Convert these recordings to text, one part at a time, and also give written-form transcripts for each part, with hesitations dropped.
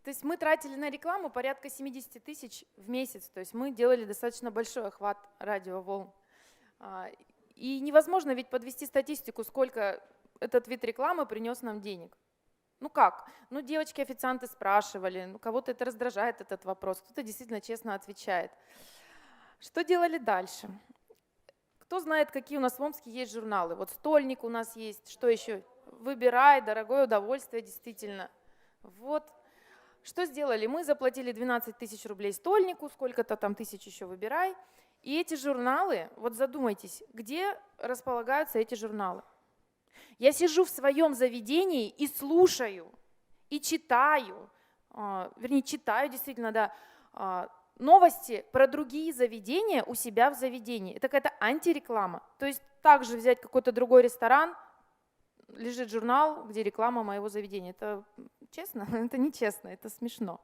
То есть мы тратили на рекламу порядка 70 тысяч в месяц, то есть мы делали достаточно большой охват радиоволн. И невозможно ведь подвести статистику, сколько этот вид рекламы принес нам денег. Ну как? Ну девочки-официанты спрашивали, ну кого-то это раздражает, этот вопрос, кто-то действительно честно отвечает. Что делали дальше? Кто знает, какие у нас в Омске есть журналы? Вот «Стольник» у нас есть, что еще? «Выбирай», «Дорогое удовольствие», действительно. Вот. Что сделали? Мы заплатили 12 тысяч рублей «Стольнику», сколько-то там тысяч еще «Выбирай». И эти журналы, вот задумайтесь, где располагаются эти журналы? Я сижу в своем заведении и слушаю, и читаю, вернее, читаю действительно, да, новости про другие заведения у себя в заведении. Это какая-то антиреклама. То есть также взять какой-то другой ресторан, лежит журнал, где реклама моего заведения. Это честно? Это нечестно, это смешно.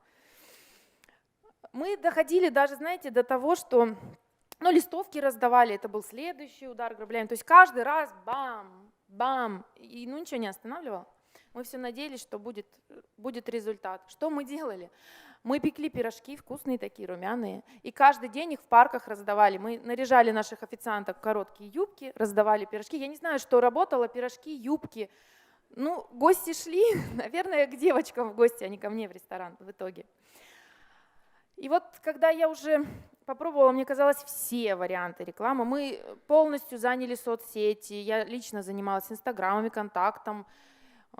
Мы доходили даже, знаете, до того, что листовки раздавали, это был следующий удар граблями. То есть каждый раз бам, бам, и ничего не останавливало. Мы все надеялись, что будет результат. Что мы делали? Мы пекли пирожки, вкусные такие, румяные, и каждый день их в парках раздавали. Мы наряжали наших официанток в короткие юбки, раздавали пирожки. Я не знаю, что работало, пирожки, юбки. Ну, гости шли, наверное, к девочкам в гости, а не ко мне в ресторан в итоге. И вот когда я уже попробовала, мне казалось, все варианты рекламы, мы полностью заняли соцсети, я лично занималась Инстаграмом, контактом.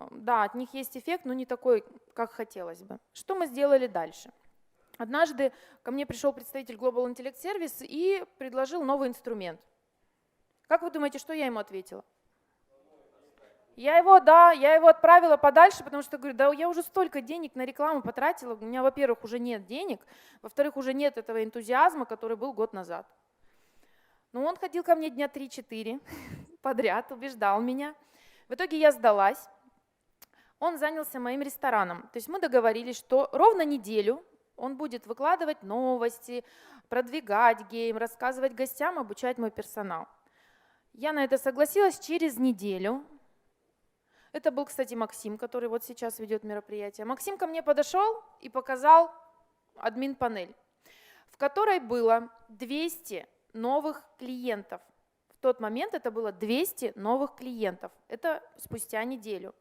Да, от них есть эффект, но не такой, как хотелось бы. Что мы сделали дальше? Однажды ко мне пришел представитель Global Intellect Service и предложил новый инструмент. Как вы думаете, что я ему ответила? Я его отправила подальше, потому что говорю, да я уже столько денег на рекламу потратила, у меня, во-первых, уже нет денег, во-вторых, уже нет этого энтузиазма, который был год назад. Но он ходил ко мне дня 3-4 подряд, убеждал меня. В итоге я сдалась. Он занялся моим рестораном. То есть мы договорились, что ровно неделю он будет выкладывать новости, продвигать гейм, рассказывать гостям, обучать мой персонал. Я на это согласилась через неделю. Это был, кстати, Максим, который вот сейчас ведет мероприятие. Максим ко мне подошел и показал админ-панель, в которой было 200 новых клиентов. В тот момент это было 200 новых клиентов. Это спустя неделю.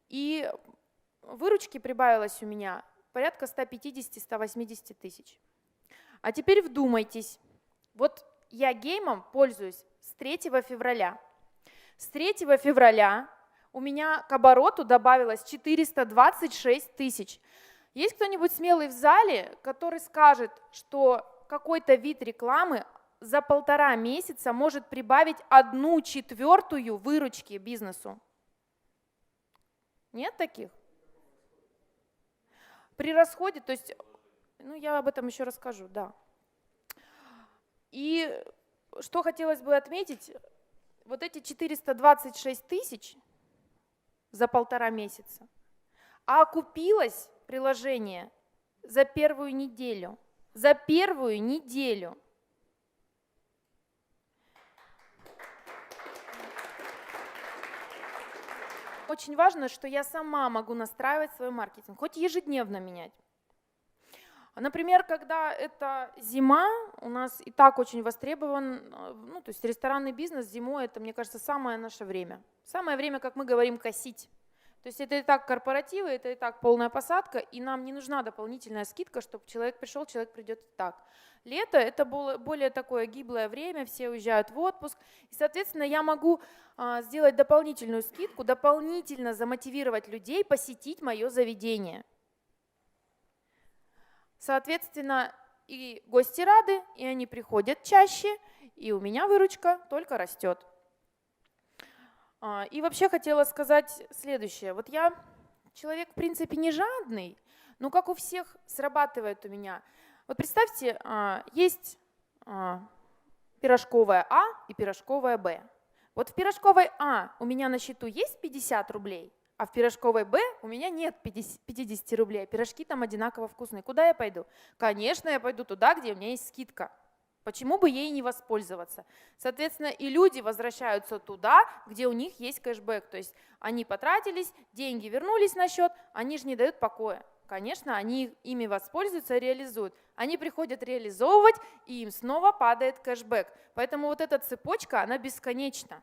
И выручки прибавилось у меня порядка 150-180 тысяч. А теперь вдумайтесь, вот я геймом пользуюсь с 3 февраля. С 3 февраля у меня к обороту добавилось 426 тысяч. Есть кто-нибудь смелый в зале, который скажет, что какой-то вид рекламы за 1,5 месяца может прибавить 1/4 выручки бизнесу? Нет таких? При расходе, то есть, я об этом еще расскажу, да. И что хотелось бы отметить, вот эти 426 тысяч за 1,5 месяца, а окупилось приложение за первую неделю. За первую неделю. Очень важно, что я сама могу настраивать свой маркетинг, хоть ежедневно менять. Например, когда это зима, у нас и так очень востребован, то есть ресторанный бизнес зимой, это, мне кажется, самое наше время. Самое время, как мы говорим, косить. То есть это и так корпоративы, это и так полная посадка, и нам не нужна дополнительная скидка, чтобы человек пришел, человек придет и так. Лето – это более такое гиблое время, все уезжают в отпуск, и, соответственно, я могу сделать дополнительную скидку, дополнительно замотивировать людей посетить мое заведение. Соответственно, и гости рады, и они приходят чаще, и у меня выручка только растет. И вообще хотела сказать следующее. Вот я человек, в принципе, не жадный, но как у всех срабатывает у меня. Вот представьте, есть пирожковая А и пирожковая Б. Вот в пирожковой А у меня на счету есть 50 рублей, а в пирожковой Б у меня нет 50 рублей. Пирожки там одинаково вкусные. Куда я пойду? Конечно, я пойду туда, где у меня есть скидка. Почему бы ей не воспользоваться? Соответственно, и люди возвращаются туда, где у них есть кэшбэк. То есть они потратились, деньги вернулись на счет, они же не дают покоя. конечно, они ими воспользуются и реализуют. Они приходят реализовывать, и им снова падает кэшбэк. Поэтому вот эта цепочка, она бесконечна.